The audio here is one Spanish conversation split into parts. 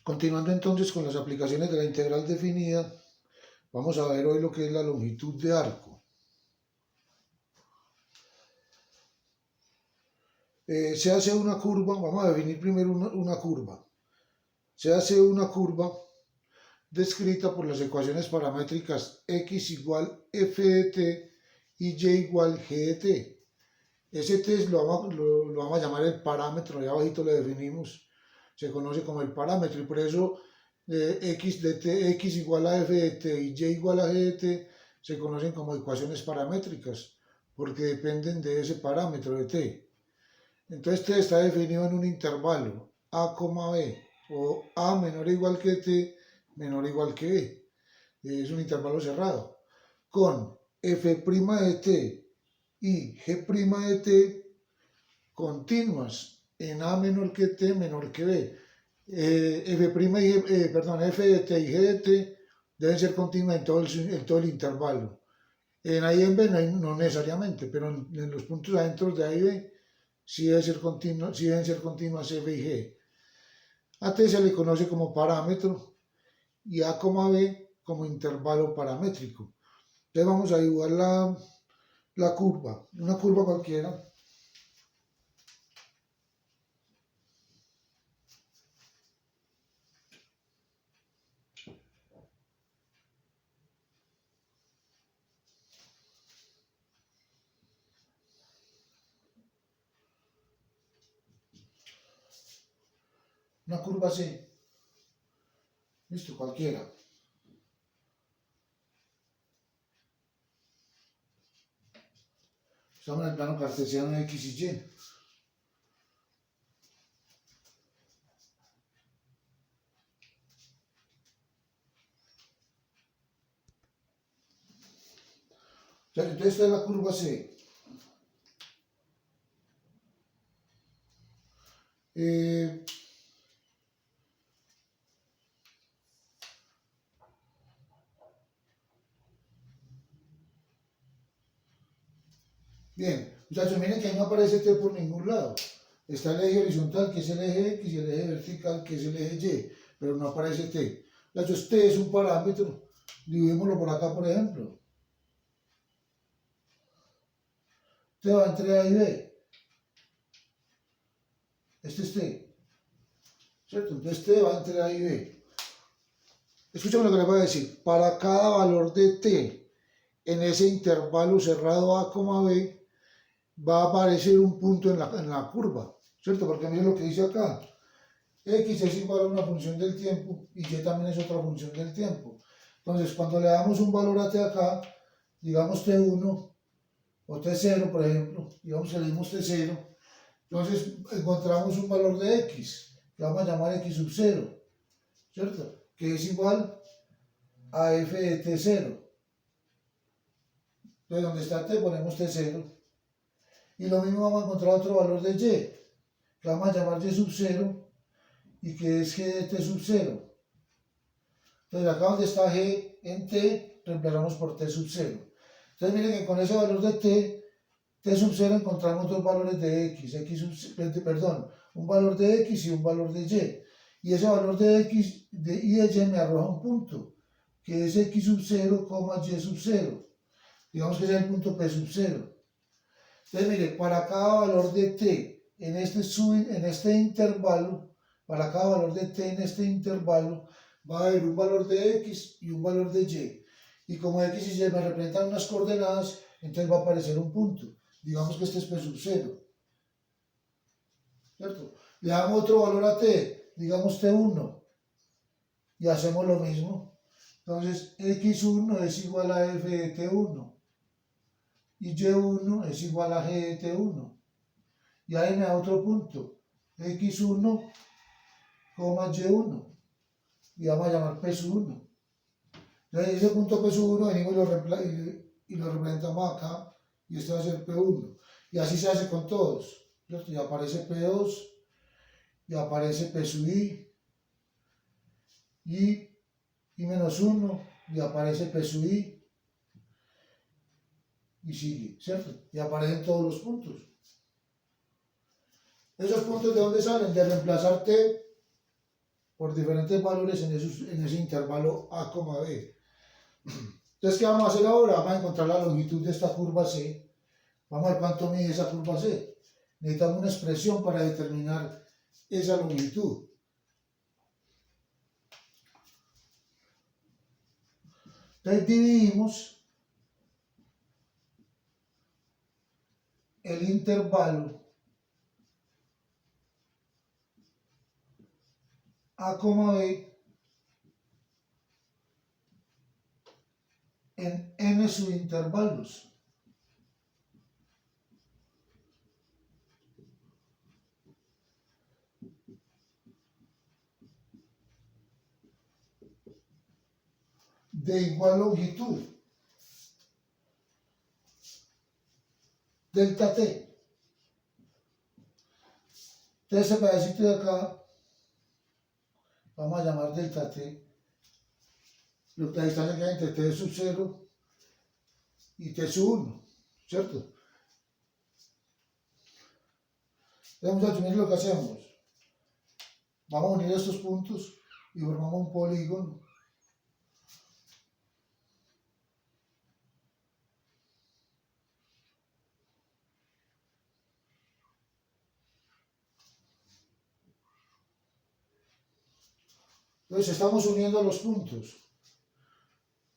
Continuando entonces con las aplicaciones de la integral definida, vamos a ver hoy lo que es la longitud de arco. Se hace una curva, vamos a definir primero una curva. Se hace una curva descrita por las ecuaciones paramétricas x igual f de t y y igual g de t. Ese t lo vamos a llamar el parámetro, ahí abajito lo definimos, se conoce como el parámetro, y por eso x igual a f de t y y igual a g de t se conocen como ecuaciones paramétricas, porque dependen de ese parámetro de t. Entonces t está definido en un intervalo a, b, o a menor o igual que t menor o igual que b. Es un intervalo cerrado, con f' de t y g' de t continuas en a menor que t menor que b. f de t y g de t deben ser continuas en todo el intervalo. En a y en b no necesariamente, pero en los puntos adentro de a y b sí deben ser continuas f y g. A t se le conoce como parámetro y a, b como intervalo paramétrico. Entonces vamos a dibujar la curva, una curva cualquiera. Una curva así. Listo, cualquiera. Estamos en el plano cartesiano de x y y. Entonces esta es la curva C. Bien, muchachos, miren que ahí no aparece T por ningún lado. Está el eje horizontal, que es el eje X, y el eje vertical, que es el eje Y, pero no aparece T. Muchachos, T es un parámetro. Dibujémoslo por acá, por ejemplo. T va entre A y B. Este es T. ¿Cierto? Entonces T va entre A y B. Escúchame lo que les voy a decir. Para cada valor de T en ese intervalo cerrado A, B, va a aparecer un punto en la curva, ¿cierto? Porque miren lo que dice acá. X es igual a una función del tiempo y Y también es otra función del tiempo. Entonces, cuando le damos un valor a T acá, digamos T1 o T0, por ejemplo, digamos que le dimos T0, entonces encontramos un valor de X, que vamos a llamar X sub 0, ¿cierto? Que es igual a F de T0. Entonces, donde está T ponemos T0. Y lo mismo vamos a encontrar otro valor de Y, que vamos a llamar Y sub 0, y que es G de T sub 0. Entonces acá donde está G en T, reemplazamos por T sub 0. Entonces miren que con ese valor de T sub 0 encontramos dos valores de X, un valor de X y un valor de Y. Y ese valor de X y de Y me arroja un punto, que es X sub 0, Y sub 0. Digamos que ese es el punto P sub 0. Entonces, mire, para cada valor de t en este intervalo, para cada valor de t en este intervalo, va a haber un valor de x y un valor de y. Y como x y y me representan unas coordenadas, entonces va a aparecer un punto. Digamos que este es P sub 0. ¿Cierto? Le damos otro valor a t, digamos T1. Y hacemos lo mismo. Entonces, x1 es igual a f de T1. Y y1 es igual a g de T1. Y ahí me da otro punto, x1, y1. Y vamos a llamar P sub 1. Entonces ese punto P sub 1 venimos y lo representamos acá. Y este va a ser P1. Y así se hace con todos. ¿Cierto? Y aparece P2. Y aparece P sub I. Y menos 1. Y aparece P sub I. Y sigue, ¿cierto? Y aparecen todos los puntos. ¿Esos puntos de dónde salen? De reemplazar T por diferentes valores en ese intervalo A, B. Entonces, ¿qué vamos a hacer ahora? Vamos a encontrar la longitud de esta curva C. Vamos a ver cuánto mide esa curva C. Necesitamos una expresión para determinar esa longitud. Entonces dividimos el intervalo A, B en n subintervalos. De igual longitud. Delta T. Entonces ese pedacito de acá, vamos a llamar delta T, lo que la distancia que hay entre T sub 0 y T sub 1, ¿cierto? Vamos a unir lo que hacemos. Vamos a unir estos puntos y formamos un polígono. Entonces estamos uniendo los puntos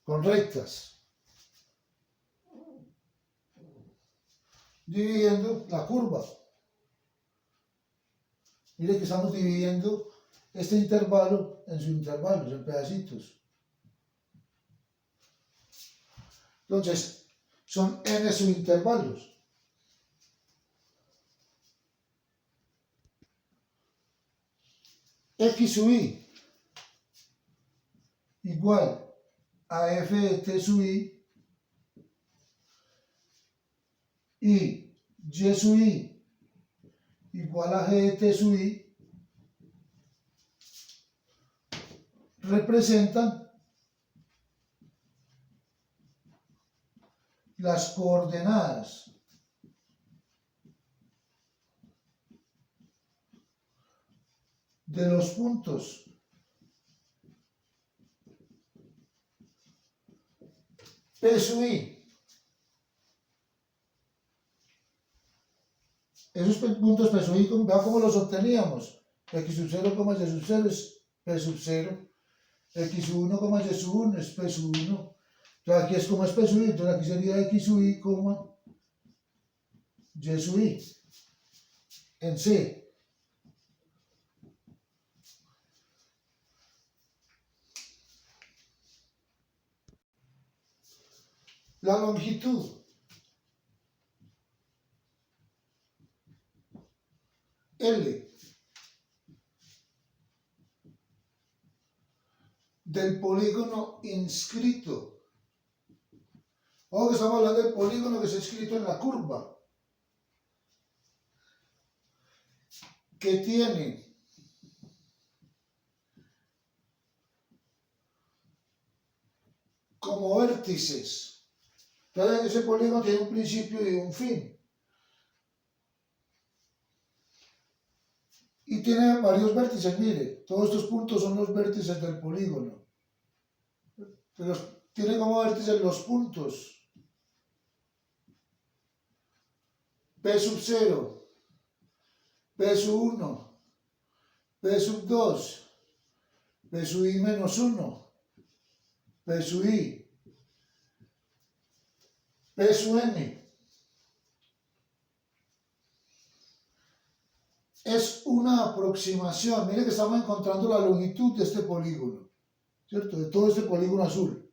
con rectas, dividiendo la curva. Mire que estamos dividiendo este intervalo en subintervalos, en pedacitos. Entonces, son n subintervalos. X sub i igual a f de t sub i y y sub i igual a g de t sub i representan las coordenadas de los puntos P sub i. Esos puntos P sub i, vea cómo los obteníamos. X sub 0, Y sub 0 es P sub 0. X sub 1, Y sub 1 es P sub 1. Entonces aquí es como es P sub i, entonces aquí sería X sub i, Y sub i. En C. La longitud L del polígono inscrito. Ojo que estamos hablando del polígono que está inscrito en la curva, que tiene como vértices. Entonces ese polígono tiene un principio y un fin. Y tiene varios vértices, mire, todos estos puntos son los vértices del polígono. Pero tiene como vértices los puntos P sub 0, P sub 1, P sub 2, P sub i menos 1, P sub i, P sub n. Es una aproximación. Mire que estamos encontrando la longitud de este polígono, ¿cierto? De todo este polígono azul.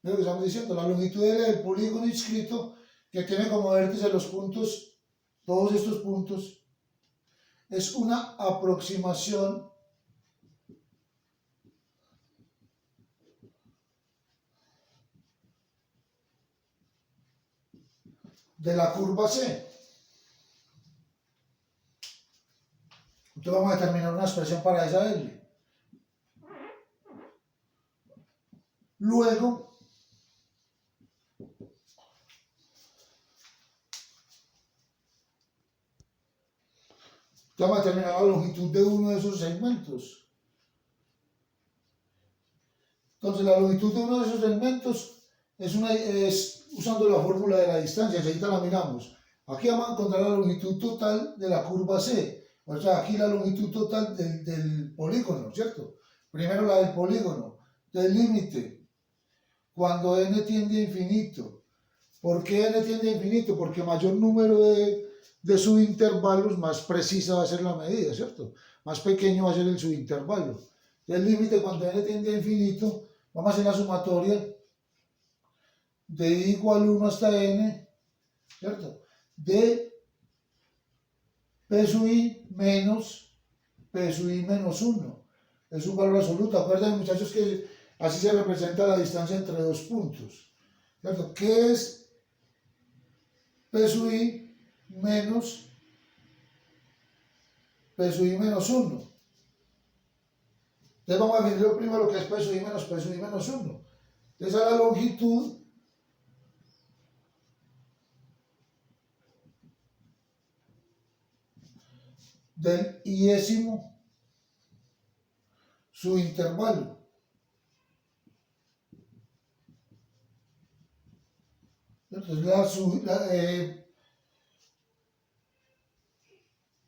Mire lo que estamos diciendo, la longitud del polígono inscrito, que tiene como vértice los puntos, todos estos puntos, es una aproximación de la curva C. Entonces vamos a determinar una expresión para esa L. Luego, vamos a determinar la longitud de uno de esos segmentos. Entonces la longitud de uno de esos segmentos es usando la fórmula de la distancia, ahorita la miramos. Aquí vamos a encontrar la longitud total de la curva C, o sea, aquí la longitud total del polígono, ¿cierto? Primero la del polígono, del límite, cuando n tiende a infinito. ¿Por qué n tiende a infinito? Porque mayor número de subintervalos, más precisa va a ser la medida, ¿cierto? Más pequeño va a ser el subintervalo. El límite, cuando n tiende a infinito, vamos a hacer la sumatoria de i igual 1 hasta n, ¿cierto? De p sub i menos p sub i menos 1. Es un valor absoluto. Acuérdense, muchachos, que así se representa la distancia entre dos puntos, ¿cierto? ¿Qué es p sub i menos p sub i menos 1? Entonces vamos a definir primero lo que es p sub i menos 1. Esa es la longitud del iésimo subintervalo. Entonces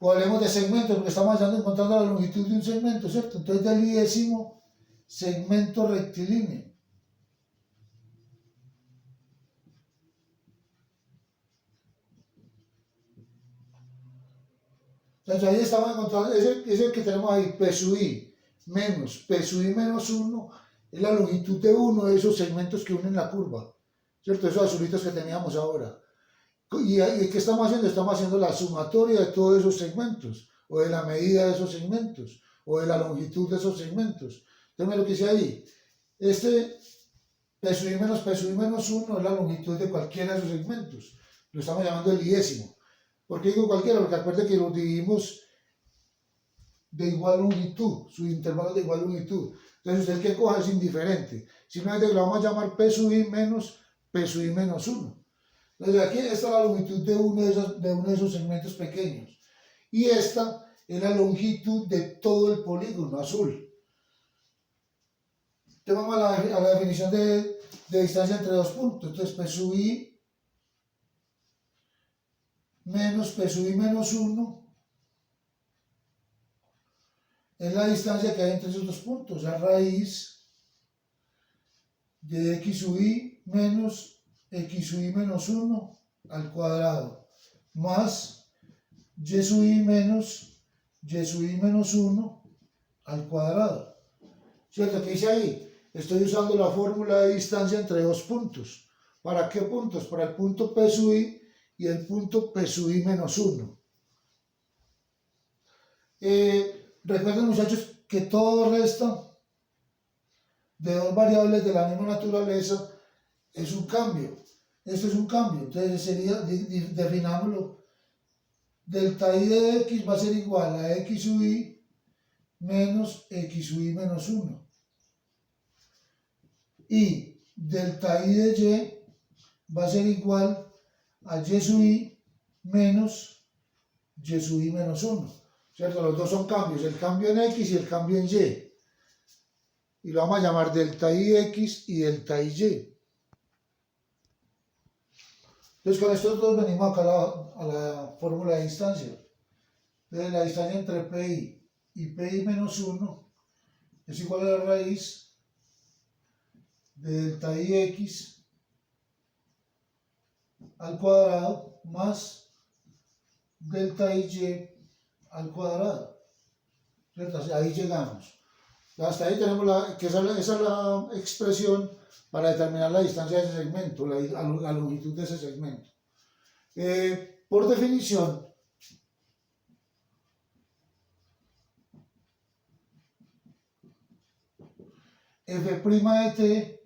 hablemos de segmentos, porque estamos encontrando la longitud de un segmento, ¿cierto? Entonces del iésimo segmento rectilíneo. Entonces ahí estamos encontrando, ese que tenemos ahí, P sub i menos P sub i menos 1, es la longitud de uno de esos segmentos que unen la curva, ¿cierto? Esos azulitos que teníamos ahora. ¿Y qué estamos haciendo? Estamos haciendo la sumatoria de todos esos segmentos, o de la medida de esos segmentos, o de la longitud de esos segmentos. Entonces, lo que hice ahí, este P sub i menos 1 es la longitud de cualquiera de esos segmentos. Lo estamos llamando el iésimo. ¿Por qué digo cualquiera? Porque acuérdense que lo dividimos de igual longitud, sus intervalos de igual longitud. Entonces, usted el que coja es indiferente. Simplemente lo vamos a llamar P sub i menos P sub i menos 1. Entonces, aquí esta es la longitud de uno de esos segmentos pequeños. Y esta es la longitud de todo el polígono azul. Entonces, vamos a la definición de distancia entre dos puntos. Entonces, P sub i menos P sub i menos 1 es la distancia que hay entre esos dos puntos, a raíz de x sub i menos x sub i menos 1 al cuadrado, más y sub i menos y sub i menos 1 al cuadrado. ¿Cierto? ¿Qué hice ahí? Estoy usando la fórmula de distancia entre dos puntos. ¿Para qué puntos? Para el punto P sub i y el punto P sub i menos 1. Recuerden, muchachos, que todo resta de dos variables de la misma naturaleza es un cambio. Esto es un cambio. Entonces sería, definámoslo, delta i de x va a ser igual a x sub i menos x sub i menos 1. Y delta i de y va a ser igual a y sub i menos y sub i menos 1. ¿Cierto? Los dos son cambios, el cambio en x y el cambio en y. Y lo vamos a llamar delta i x y delta i y. Entonces con estos dos venimos acá a la fórmula de distancia. Entonces la distancia entre pi y pi menos 1 es igual a la raíz de delta i x al cuadrado más delta i y al cuadrado. ¿Cierto? Ahí llegamos. Hasta ahí tenemos esa es la expresión para determinar la distancia de ese segmento, la longitud de ese segmento. Por definición, f' de t,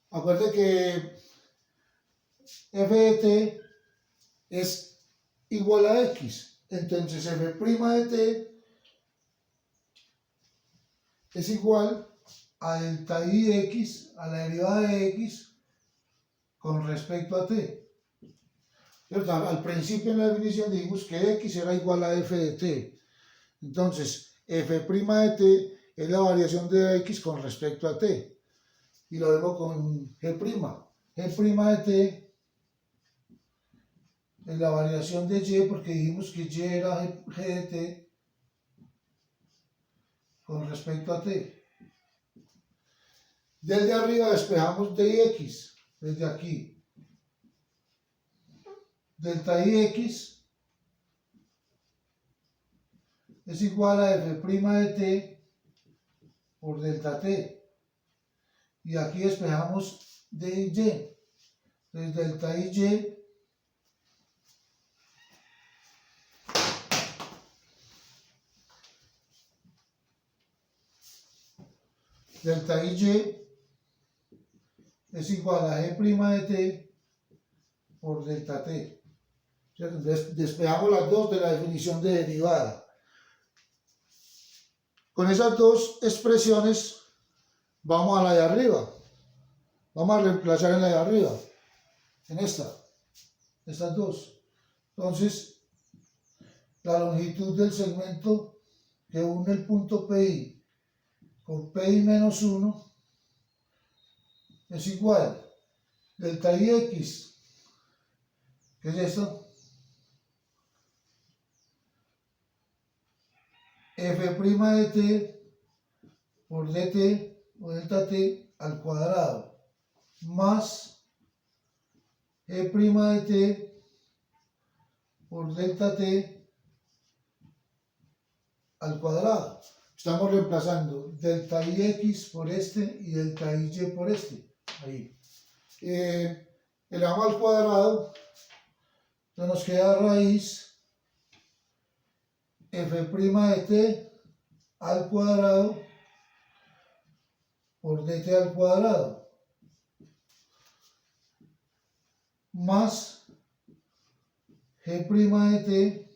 acuérdense que f de t es igual a x, entonces f' de t es igual a delta i de x, a la derivada de x con respecto a t. ¿Cierto? Al principio en la definición dijimos que x era igual a f de t. Entonces, f' de t es la variación de x con respecto a t. Y lo vemos con g'. G' de t es la variación de y, porque dijimos que y era g de t con respecto a t. Desde arriba despejamos d y x, desde aquí. Delta x es igual a f' de t por delta t. Y aquí despejamos d y. Entonces delta y es igual a g' de t por delta t. Entonces despejamos las dos de la definición de derivada. Con esas dos expresiones vamos a la de arriba. Vamos a reemplazar en la de arriba, en estas dos. Entonces, la longitud del segmento que une el punto PI con PI menos 1 es igual delta x, que es esto, f' de t por dt o delta t al cuadrado más g' de t por delta t al cuadrado. Estamos reemplazando delta x por este y delta y por este. Ahí. Elevamos al cuadrado, entonces nos queda raíz f' de t al cuadrado por dt al cuadrado más g' de t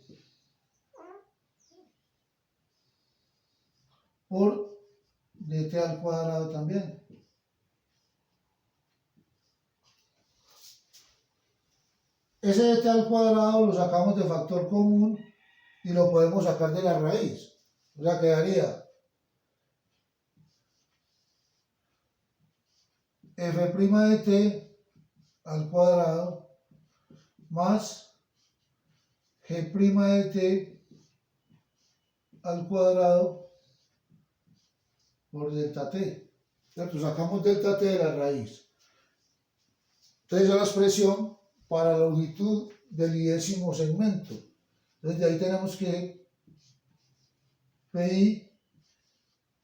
por dt al cuadrado también. Ese dt al cuadrado lo sacamos de factor común y lo podemos sacar de la raíz. O sea, quedaría f' de t al cuadrado más g' de t al cuadrado por delta t. ¿Cierto? Sacamos delta t de la raíz. Entonces ya la expresión para la longitud del 10º segmento. Entonces de ahí tenemos que pi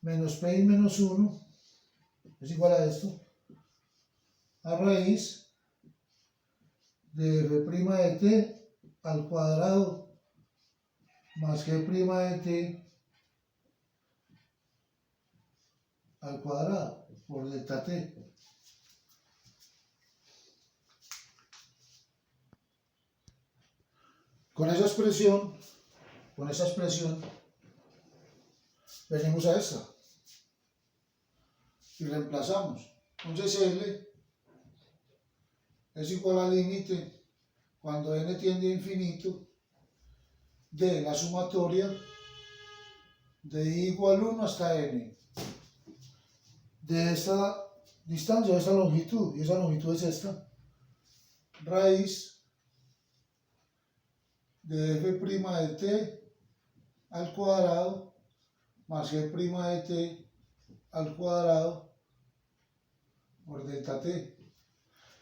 menos 1 es igual a esto, a raíz de f' de t al cuadrado más g' de t al cuadrado por delta t. Con esa expresión, venimos a esta y reemplazamos. Entonces L es igual al límite cuando n tiende a infinito de la sumatoria de i igual 1 hasta n de esta distancia, de esta longitud, y esa longitud es esta, raíz de f' de t al cuadrado más g' de t al cuadrado por delta t.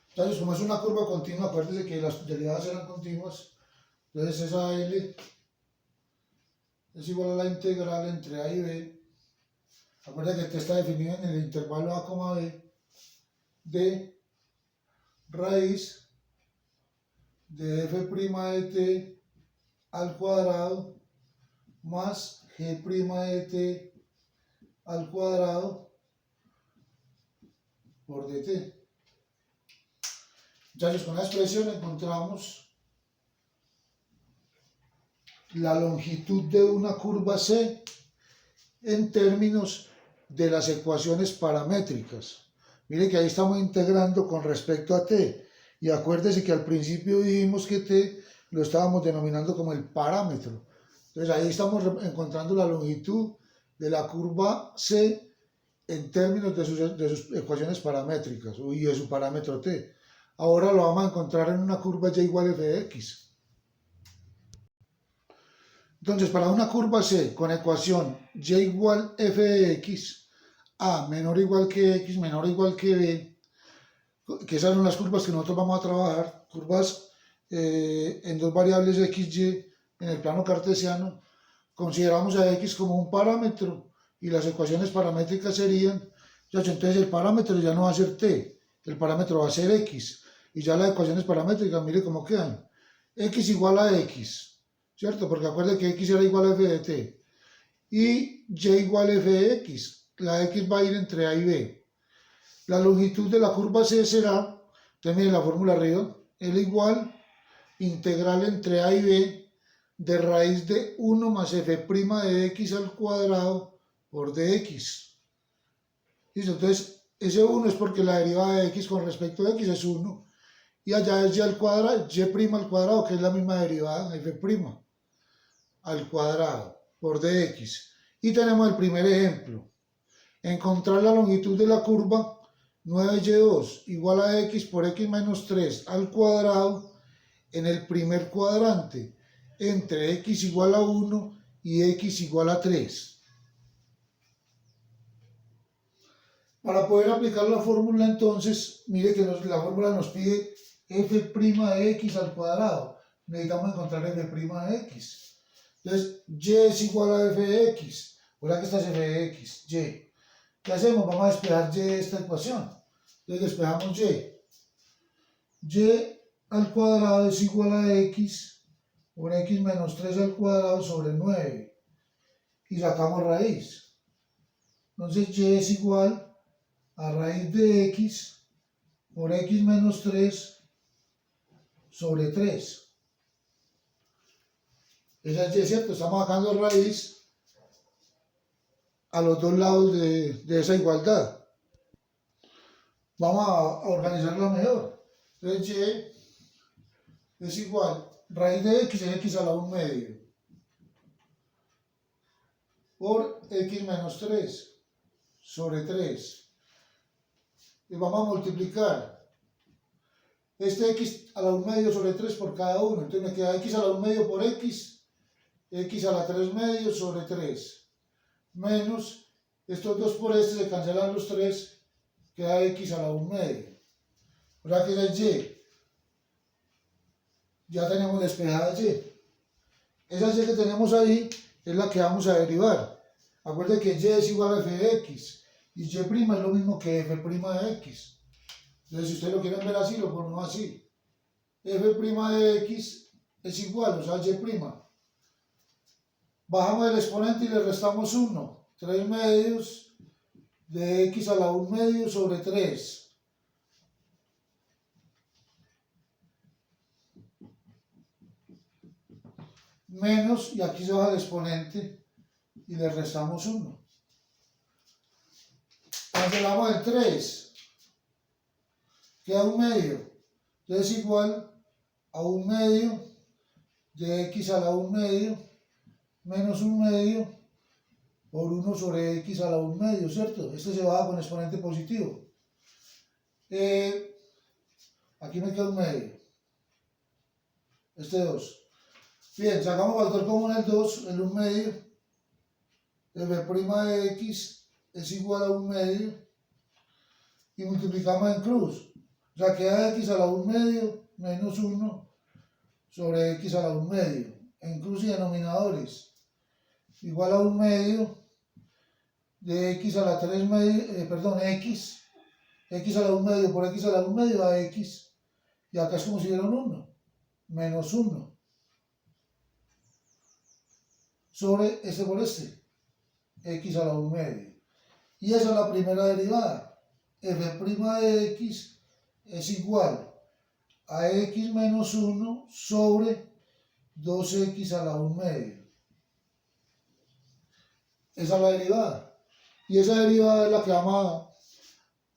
Entonces, como es una curva continua, acuérdense que las derivadas eran continuas, entonces esa L es igual a la integral entre A y B. Acuérdense que t está definido en el intervalo A, B de raíz de f' de t al cuadrado más g' de t al cuadrado por dt. Entonces con la expresión encontramos la longitud de una curva C en términos de las ecuaciones paramétricas. Miren que ahí estamos integrando con respecto a t. Y acuérdense que al principio dijimos que t lo estábamos denominando como el parámetro. Entonces ahí estamos encontrando la longitud de la curva C en términos de sus ecuaciones paramétricas y de su parámetro t. Ahora lo vamos a encontrar en una curva y igual a f de x. Entonces, para una curva C con ecuación y igual f de x, a menor o igual que x menor o igual que b, que esas son las curvas que nosotros vamos a trabajar, curvas en dos variables x, y en el plano cartesiano, consideramos a x como un parámetro y las ecuaciones paramétricas serían, entonces el parámetro ya no va a ser t, el parámetro va a ser x, y ya las ecuaciones paramétricas, mire cómo quedan, x igual a x, ¿cierto? Porque acuerde que x era igual a f de t, y y igual a f de x, la x va a ir entre a y b. La longitud de la curva C será, también la fórmula arriba, L igual integral entre A y B de raíz de 1 más f' de x al cuadrado por dx. ¿Listo? Entonces, ese 1 es porque la derivada de x con respecto a x es 1. Y allá es y al cuadrado, y' al cuadrado, que es la misma derivada, f' al cuadrado por dx. Y tenemos el primer ejemplo. Encontrar la longitud de la curva 9y2 igual a x por x menos 3 al cuadrado en el primer cuadrante entre x igual a 1 y x igual a 3. Para poder aplicar la fórmula entonces, mire que la fórmula nos pide f' de x al cuadrado. Necesitamos encontrar f' de x. Entonces, y es igual a f de x. Ahora que esta es f de x, y. ¿Qué hacemos? Vamos a despejar y de esta ecuación. Entonces despejamos y. Y al cuadrado es igual a x por x menos 3 al cuadrado sobre 9. Y sacamos raíz. Entonces y es igual a raíz de x por x menos 3 sobre 3. Esa es y, ¿cierto? Estamos sacando raíz a los dos lados de esa igualdad. Vamos a organizarla mejor. Entonces y es igual, raíz de x es x a la 1 medio por x menos 3 sobre 3. Y vamos a multiplicar este x a la 1 medio sobre 3 por cada uno. Entonces me queda x a la 1 medio por x a la 3 medio sobre 3. Menos estos dos por este, se cancelan los 3, queda x a la 1 medio. Ahora que es y. Ya tenemos despejada y. Esa y que tenemos ahí es la que vamos a derivar. Acuérdense que y es igual a f de x. Y y' es lo mismo que f' de x. Entonces, si ustedes lo quieren ver así, lo ponemos así. f' de x es igual, o sea, y'. Bajamos el exponente y le restamos 1. 3 medios de x a la 1 medio sobre 3. Menos, y aquí se baja el exponente y le restamos 1. Cancelamos el 3. Queda 1 medio. Entonces es igual a 1 medio de x a la 1 medio menos 1 medio por 1 sobre x a la 1 medio, ¿cierto? Este se baja con exponente positivo. Aquí me queda 1 medio. Este 2. Bien, sacamos factor común el 2, el 1 medio. f' de x es igual a 1 medio. Y multiplicamos en cruz. O sea, queda x a la 1 medio menos 1 sobre x a la 1 medio. En cruz y denominadores. Igual a 1 medio de x a la 3 medio, x a la 1 medio por x a la 1 medio a x, y acá es como si dieran 1, menos 1, sobre este por este, x a la 1 medio. Y esa es la primera derivada, f' de x es igual a x menos 1 sobre 2x a la 1 medio. Esa es la derivada. Y esa derivada es la que vamos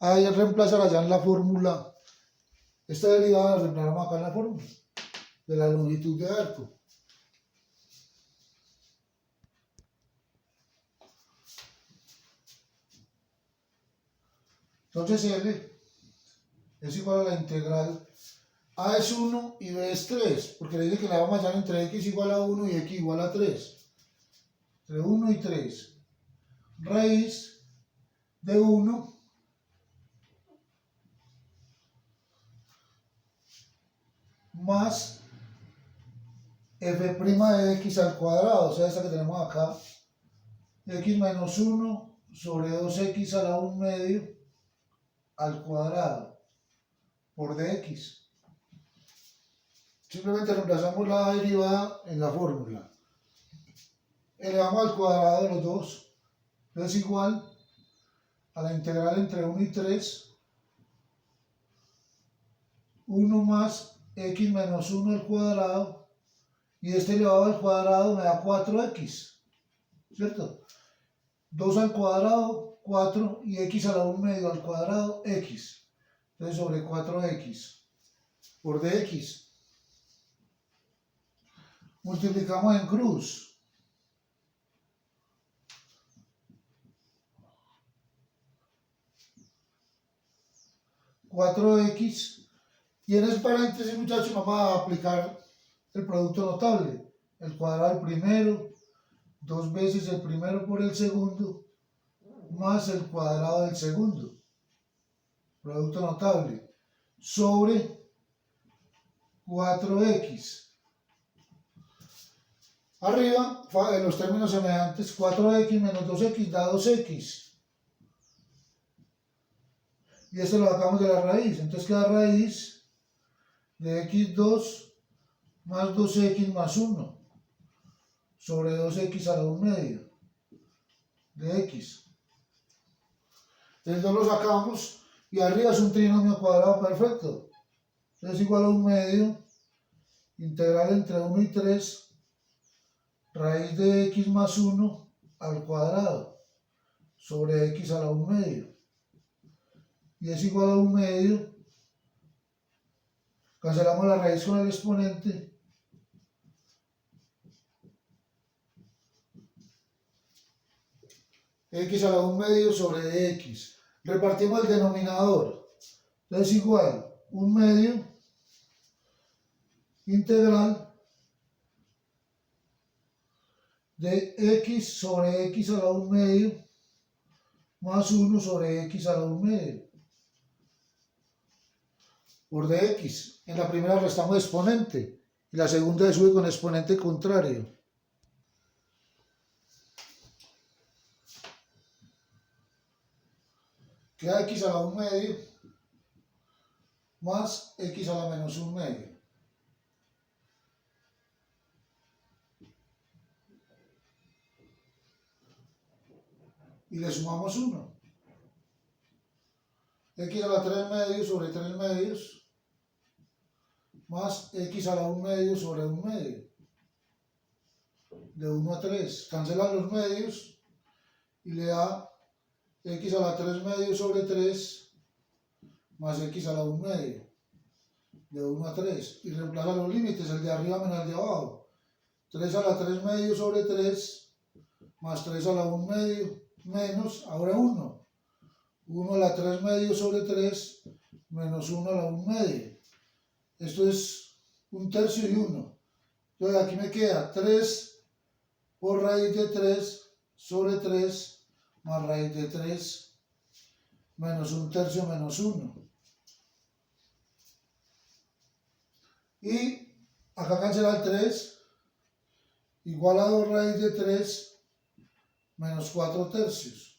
a reemplazar allá en la fórmula. Esta derivada la reemplazamos acá en la fórmula de la longitud de arco. Entonces L es igual a la integral A es 1 y B es 3, porque le dije que la vamos a hallar entre X igual a 1 y X igual a 3. Entre 1 y 3. Raíz de 1 más f' de x al cuadrado, o sea, esta que tenemos acá, x menos 1 sobre 2x a la 1 medio al cuadrado por dx. Simplemente reemplazamos la derivada en la fórmula. Elevamos al cuadrado los dos. Es igual a la integral entre 1 y 3. 1 más x menos 1 al cuadrado. Y este elevado al cuadrado me da 4x. ¿Cierto? 2 al cuadrado, 4. Y x a la 1 medio al cuadrado, x. Entonces sobre 4x por dx. Multiplicamos en cruz. (4x) y en ese paréntesis, muchachos, vamos a aplicar el producto notable. El cuadrado del primero, 2 veces el primero por el segundo, más el cuadrado del segundo. Producto notable. Sobre 4x. Arriba, en los términos semejantes, 4x menos 2x da 2x. Y esto lo sacamos de la raíz. Entonces queda raíz de x2 más 2x más 1 sobre 2x a la 1 medio de x. El 2 lo sacamos y arriba es un trinomio cuadrado perfecto. Es igual a 1 medio, integral entre 1 y 3, raíz de x más 1 al cuadrado sobre x a la 1 medio. Y es igual a 1 medio. Cancelamos la raíz con el exponente. X a la 1 medio sobre x. Repartimos el denominador. Entonces igual 1 medio integral de x sobre x a la 1 medio más 1 sobre x a la 1 medio por dx. En la primera restamos exponente y la segunda se sube con exponente contrario. Queda x a la 1 medio más x a la menos 1 medio. Y le sumamos 1. X a la 3 medios sobre 3 medios más x a la 1 medio sobre 1 medio. De 1 a 3. Cancela los medios y le da x a la 3 medios sobre 3 más x a la 1 medio. De 1 a 3. Y reemplaza los límites, el de arriba menos el de abajo. 3 a la 3 medios sobre 3 más 3 a la 1 medio menos, ahora 1. 1 a la 3 medios sobre 3 menos 1 a la 1 medio. Esto es 1/3 y 1. Entonces aquí me queda 3 por raíz de 3 sobre 3 más raíz de 3 menos 1/3 menos 1. Y acá cancela el 3 igual a 2 raíz de 3 menos 4/3.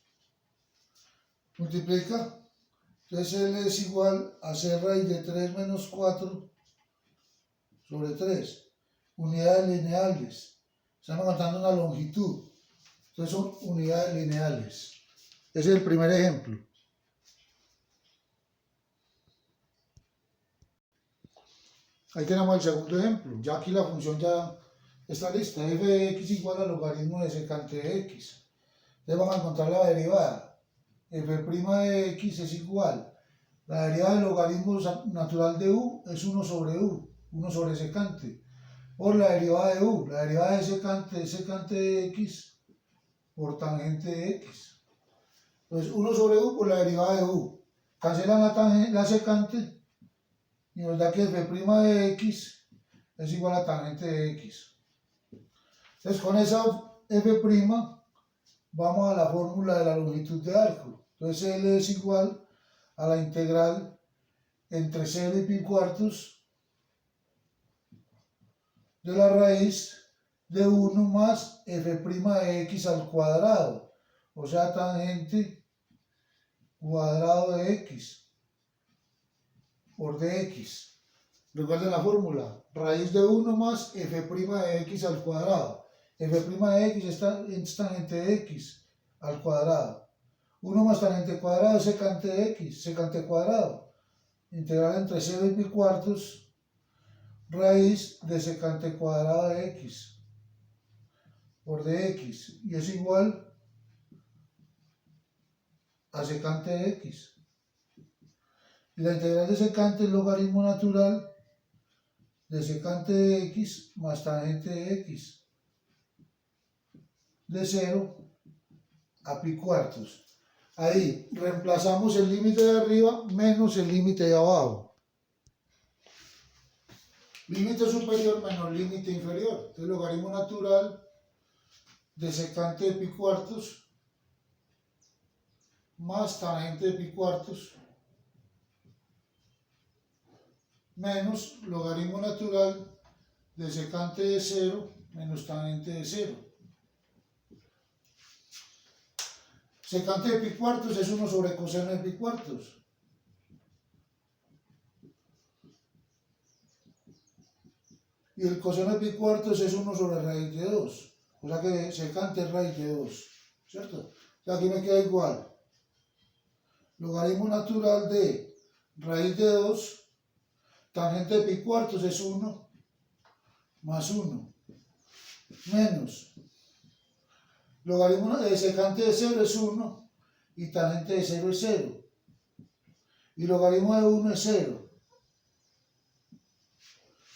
Multiplica. Entonces L es igual a c raíz de 3 menos 4 sobre 3. Unidades lineales. Estamos contando una longitud. Entonces son unidades lineales. Ese es el primer ejemplo. Ahí tenemos el segundo ejemplo. Ya aquí la función ya está lista. F de x igual al logaritmo de secante de x. Entonces vamos a encontrar la derivada. F' de x es igual. La derivada del logaritmo natural de u es 1 sobre u. 1 sobre secante. Por la derivada de u. La derivada de secante es secante de x por tangente de x. Entonces 1 sobre u por la derivada de u. Cancelan la secante y nos da que f' de x es igual a tangente de x. Entonces con esa f' vamos a la fórmula de la longitud de arco. Entonces L es igual a la integral entre 0 y pi cuartos de la raíz de 1 más f' de x al cuadrado, o sea, tangente cuadrado de x por dx. Recuerden la fórmula, raíz de 1 más f' de x al cuadrado. F' de x es tangente de x al cuadrado. 1 más tangente cuadrado es secante de x, secante cuadrado. Integral entre 0 y pi cuartos, raíz de secante cuadrado de x por dx. Y es igual a secante de x. Y la integral de secante es logaritmo natural de secante de x más tangente de x de 0 a pi cuartos. Ahí reemplazamos el límite de arriba menos el límite de abajo. Límite superior menos límite inferior. Entonces, logaritmo natural de secante de pi cuartos más tangente de pi cuartos menos logaritmo natural de secante de 0 menos tangente de 0. Secante de pi cuartos es 1 sobre coseno de pi cuartos. Y el coseno de pi cuartos es 1 sobre raíz de 2. O sea que secante es raíz de 2. ¿Cierto? O sea, aquí me queda igual. Logaritmo natural de raíz de 2. Tangente de pi cuartos es 1 más 1 menos logaritmo de secante de 0 es 1 y tangente de 0 es 0 y logaritmo de 1 es 0.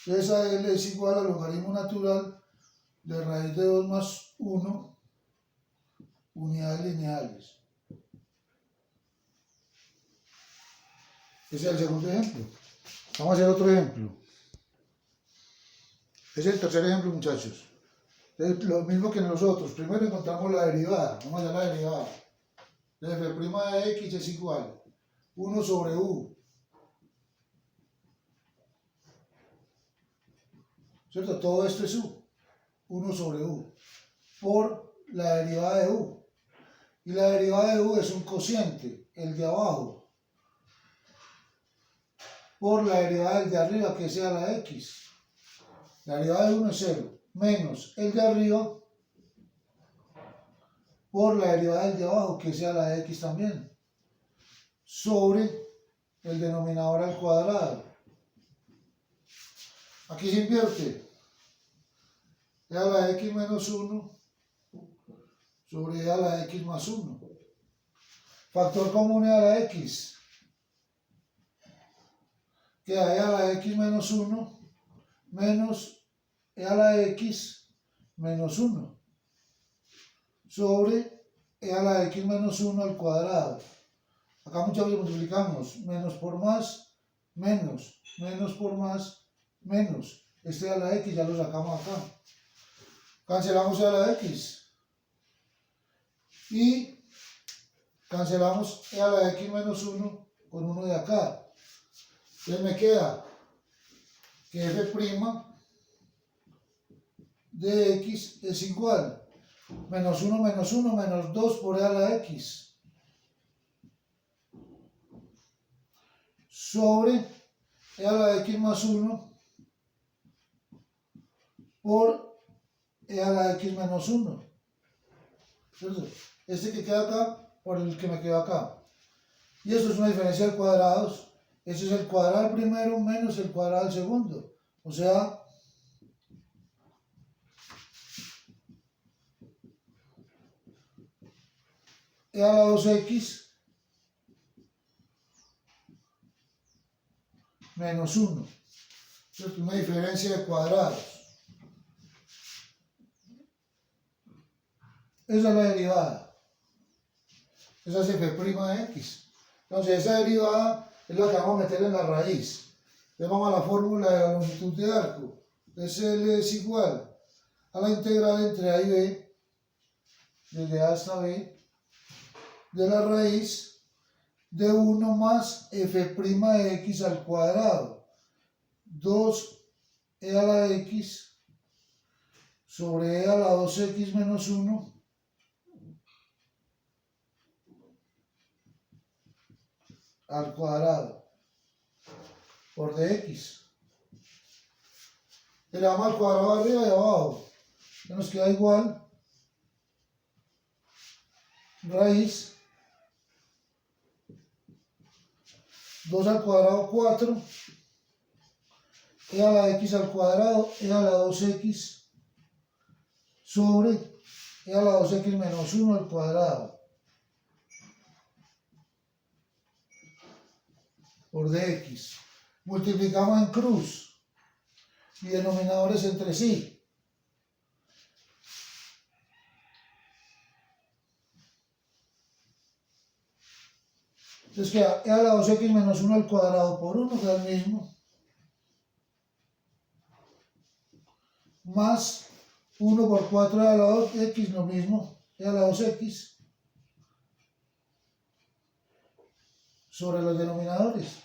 Entonces a L es igual a logaritmo natural de raíz de 2 más 1 unidades lineales. Ese es el segundo ejemplo. Vamos a hacer otro ejemplo. Ese es el tercer ejemplo, muchachos. Es lo mismo que nosotros. Primero encontramos la derivada. Vamos a hacer la derivada. De f' de x es igual 1 sobre u. ¿Cierto? Todo esto es u. 1 sobre u. Por la derivada de u. Y la derivada de u es un cociente, el de abajo. Por la derivada del de arriba, que sea la x. La derivada de 1 es 0. Menos el de arriba por la derivada del de abajo, que sea la x también, sobre el denominador al cuadrado. Aquí se invierte. E a la x menos 1 sobre e a la x más 1. Factor común e a la x. Queda e a la x menos 1 menos e a la x menos 1 sobre e a la x menos 1 al cuadrado. Acá muchas veces multiplicamos menos por más, menos, menos por más, menos. Este e a la x ya lo sacamos acá. Cancelamos e a la x. Y cancelamos e a la x menos 1 con 1 de acá. Entonces me queda que f' de x es igual menos 1 menos 2 por e a la x sobre e a la x más 1 por e a la x menos 1. ¿Cierto? Este que queda acá por el que me queda acá. Y esto es una diferencia de cuadrados. Ese es el cuadrado del primero menos el cuadrado del segundo. O sea, e a la 2x menos 1. ¿Cierto? Una diferencia de cuadrados. Esa es la derivada. Esa es f' de x. Entonces esa derivada es la que vamos a meter en la raíz. Entonces vamos a la fórmula de la longitud de arco. SL es igual a la integral entre A y B, desde A hasta B, de la raíz de 1 más f' de x al cuadrado, 2e a la x sobre e a la 2x menos 1 al cuadrado por dx. Le damos al cuadrado arriba y abajo, que nos queda igual raíz 2 al cuadrado 4, e a la x al cuadrado, e a la 2x sobre e a la 2x menos 1 al cuadrado por dx. Multiplicamos en cruz y denominadores entre sí. Entonces queda e a la 2x menos 1 al cuadrado por 1, que es el mismo, más 1 por 4 e a la 2x, lo mismo, e a la 2x, sobre los denominadores.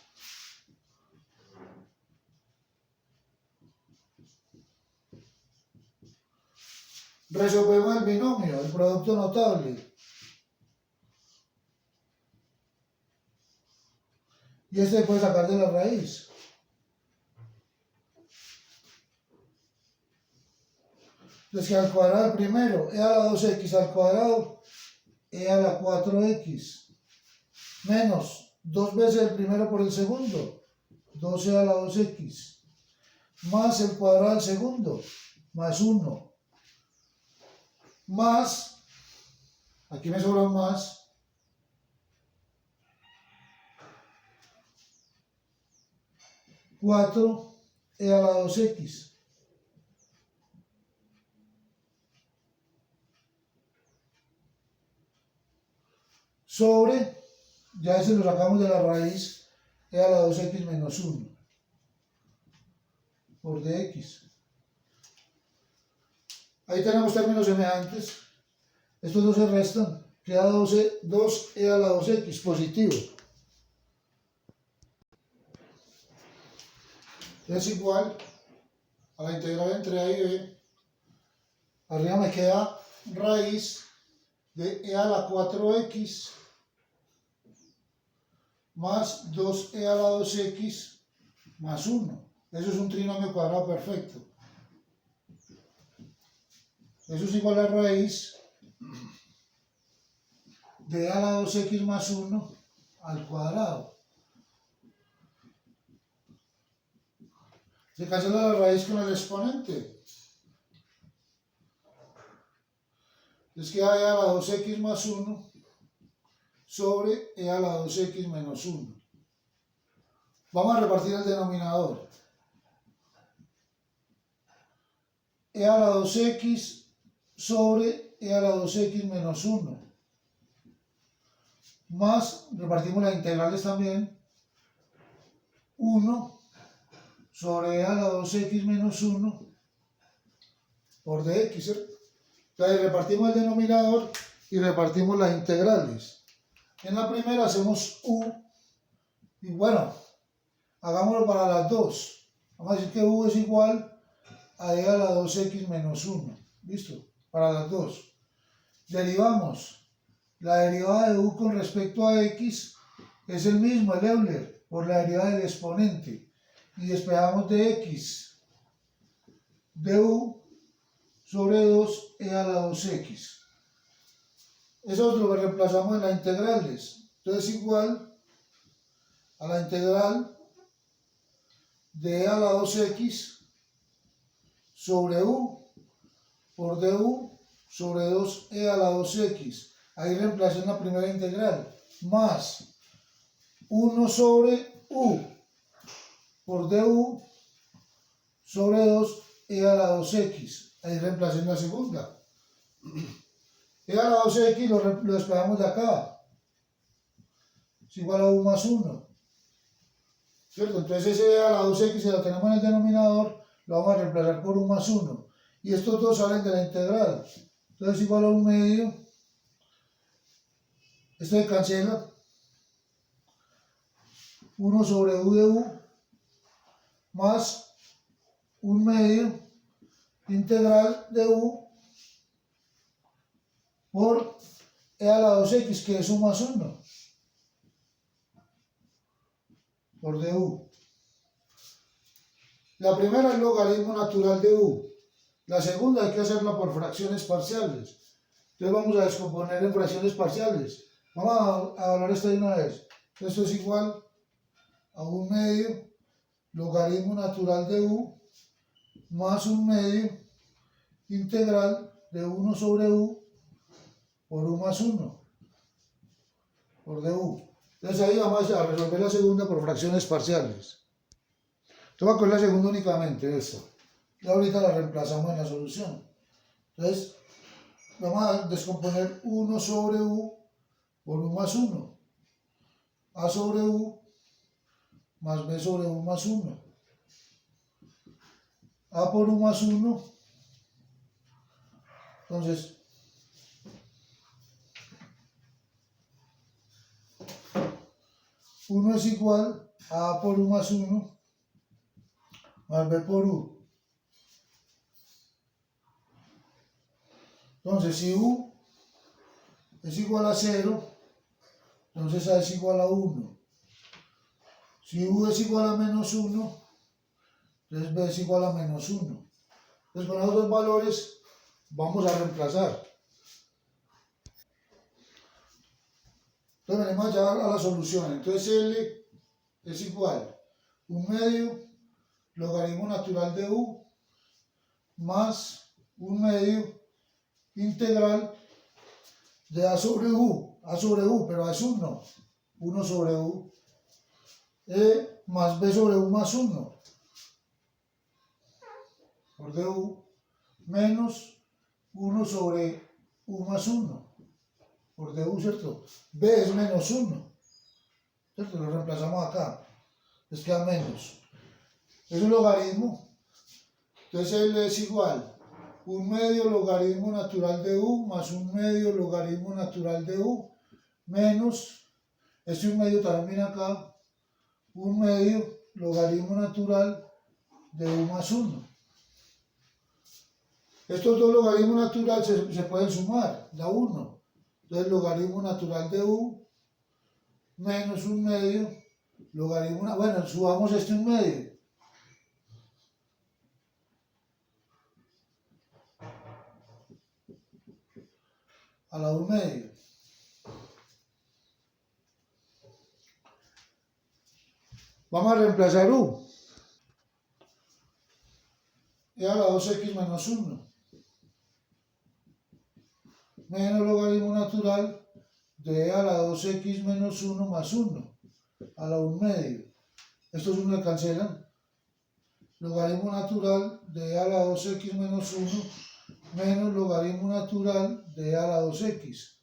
Resolvemos el binomio, el producto notable. Y este se puede sacar de la raíz. Entonces que al cuadrado del primero, e a la 2x al cuadrado, e a la 4x, menos 2 veces el primero por el segundo, 2e a la 2x, más el cuadrado del segundo, más 1, más, aquí me sobra un más, cuatro e a la 2x. Sobre, ya ese lo sacamos de la raíz, e a la 2x menos 1 por dx. Ahí tenemos términos semejantes. Estos dos se restan. Queda 2e a la 2x positivo. Es igual a la integral entre a y b. Arriba me queda raíz de e a la 4x más 2e a la 2x más 1. Eso es un trinomio cuadrado perfecto. Eso es igual a raíz de e a la 2x más 1 al cuadrado. Se cancela la raíz con el exponente. Entonces queda e a la 2x más 1 sobre e a la 2x menos 1. Vamos a repartir el denominador. E a la 2x sobre e a la 2x menos 1. Más, repartimos las integrales también, 1 sobre e a la 2x menos 1 por dx. Entonces repartimos el denominador y repartimos las integrales. En la primera hacemos u, y bueno, hagámoslo para las dos. Vamos a decir que u es igual a e a la 2x menos 1. ¿Listo? Para las dos. Derivamos. La derivada de u con respecto a x es el mismo, el Euler, por la derivada del exponente. Y despejamos de x de u sobre 2e a la 2x. Eso es lo que reemplazamos en las integrales. Entonces igual a la integral de e a la 2x sobre u por du sobre 2e a la 2x. Ahí reemplacé en la primera integral. Más 1 sobre u por du sobre 2e a la 2x. Ahí reemplacé en la segunda. E a la 2x lo despejamos de acá. es igual a u más 1. ¿Cierto? Entonces ese a la 2x, si la tenemos en el denominador, lo vamos a reemplazar por u más 1. Y estos dos salen de la integral. Entonces es igual a 1 medio. Esto se cancela. 1 sobre u de u más 1 medio integral de u por e a la 2x, que es u más 1, por du. La primera es logaritmo natural de u. La segunda hay que hacerla por fracciones parciales. Entonces vamos a descomponer en fracciones parciales. Vamos a hablar esto de una vez. Esto es igual a 1 medio logaritmo natural de u más 1 medio integral de 1 sobre u por u más 1 por du. Entonces ahí vamos a resolver la segunda por fracciones parciales. Entonces voy a coger la segunda únicamente, esta. Y ahorita la reemplazamos en la solución. Entonces vamos a descomponer 1 sobre u por u más 1. A sobre u más b sobre u más 1. A por u más 1. Entonces, uno es igual a por u más 1 más b por u. Entonces, si u es igual a 0, entonces a es igual a 1. Si u es igual a menos 1, entonces b es igual a menos 1. Entonces, con esos dos valores vamos a reemplazar. Entonces, venimos ya a la solución. Entonces, L es igual a 1 medio logaritmo natural de u más 1 medio integral de a sobre u, pero a es 1, 1 sobre u, más b sobre u más 1 por du, menos 1 sobre u más 1 por du, ¿cierto? B es menos 1, ¿cierto? Lo reemplazamos acá, les queda menos. Es un logaritmo, entonces L es igual 1 medio logaritmo natural de u más 1 medio logaritmo natural de u menos, este 1 medio también acá, 1 medio logaritmo natural de u más 1. Estos dos logaritmos naturales se pueden sumar, da 1. Entonces logaritmo natural de u menos 1 medio logaritmo, bueno, subamos este 1 medio. A la 1 medio. Vamos a reemplazar u. Y a la 2x menos 1. Menos logaritmo natural de a la 2x menos 1 más 1. A la 1 medio. Estos 1 se cancelan. Logaritmo natural de a la 2x menos 1 menos logaritmo natural de a la 2x.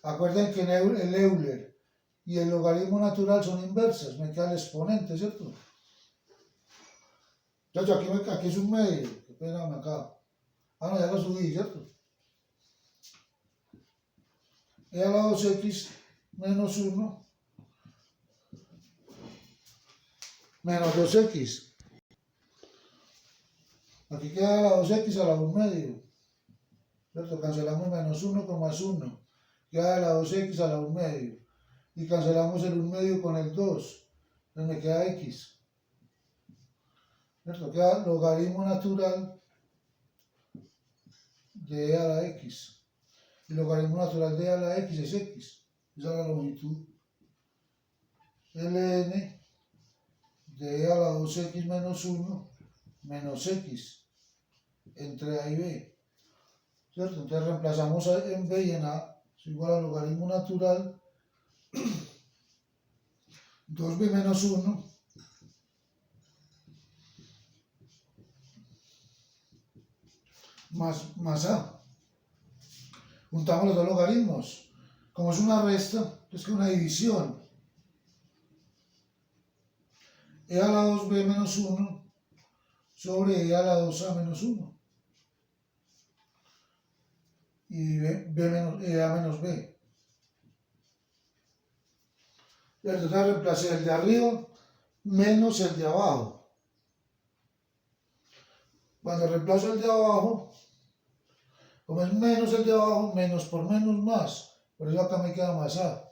Acuerden que el Euler y el logaritmo natural son inversas, me queda el exponente, ¿cierto? Entonces aquí es un medio, qué pena me acá. Ah, no, ya lo subí, ¿cierto? E a la 2x menos 1 menos 2x. Aquí queda la 2x a la 1 medio. ¿Cierto? Cancelamos menos 1 con más 1. Queda la 2x a la 1 medio. Y cancelamos el 1 medio con el 2. Entonces me queda x. ¿Cierto? Queda logaritmo natural de e a la x. Y logaritmo natural de e a la x es x. Esa es la longitud. Ln de e a la 2x menos 1 menos x entre a y b. ¿Cierto? Entonces reemplazamos en b y en a. Es igual a logaritmo natural 2b menos 1 más a. Juntamos los dos logaritmos. Como es una resta, es que una división. e a la 2b menos 1 sobre e a la 2a menos 1. Y e a menos b. Entonces reemplacé el de arriba menos el de abajo. Cuando reemplazo el de abajo, como es menos el de abajo, menos por menos más. Por eso acá me queda más a.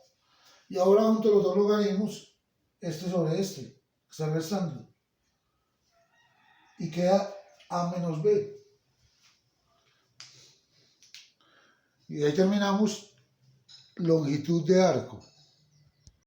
Y ahora junto los dos logaritmos, este sobre este, está restando. Y queda a menos b. Y ahí terminamos longitud de arco.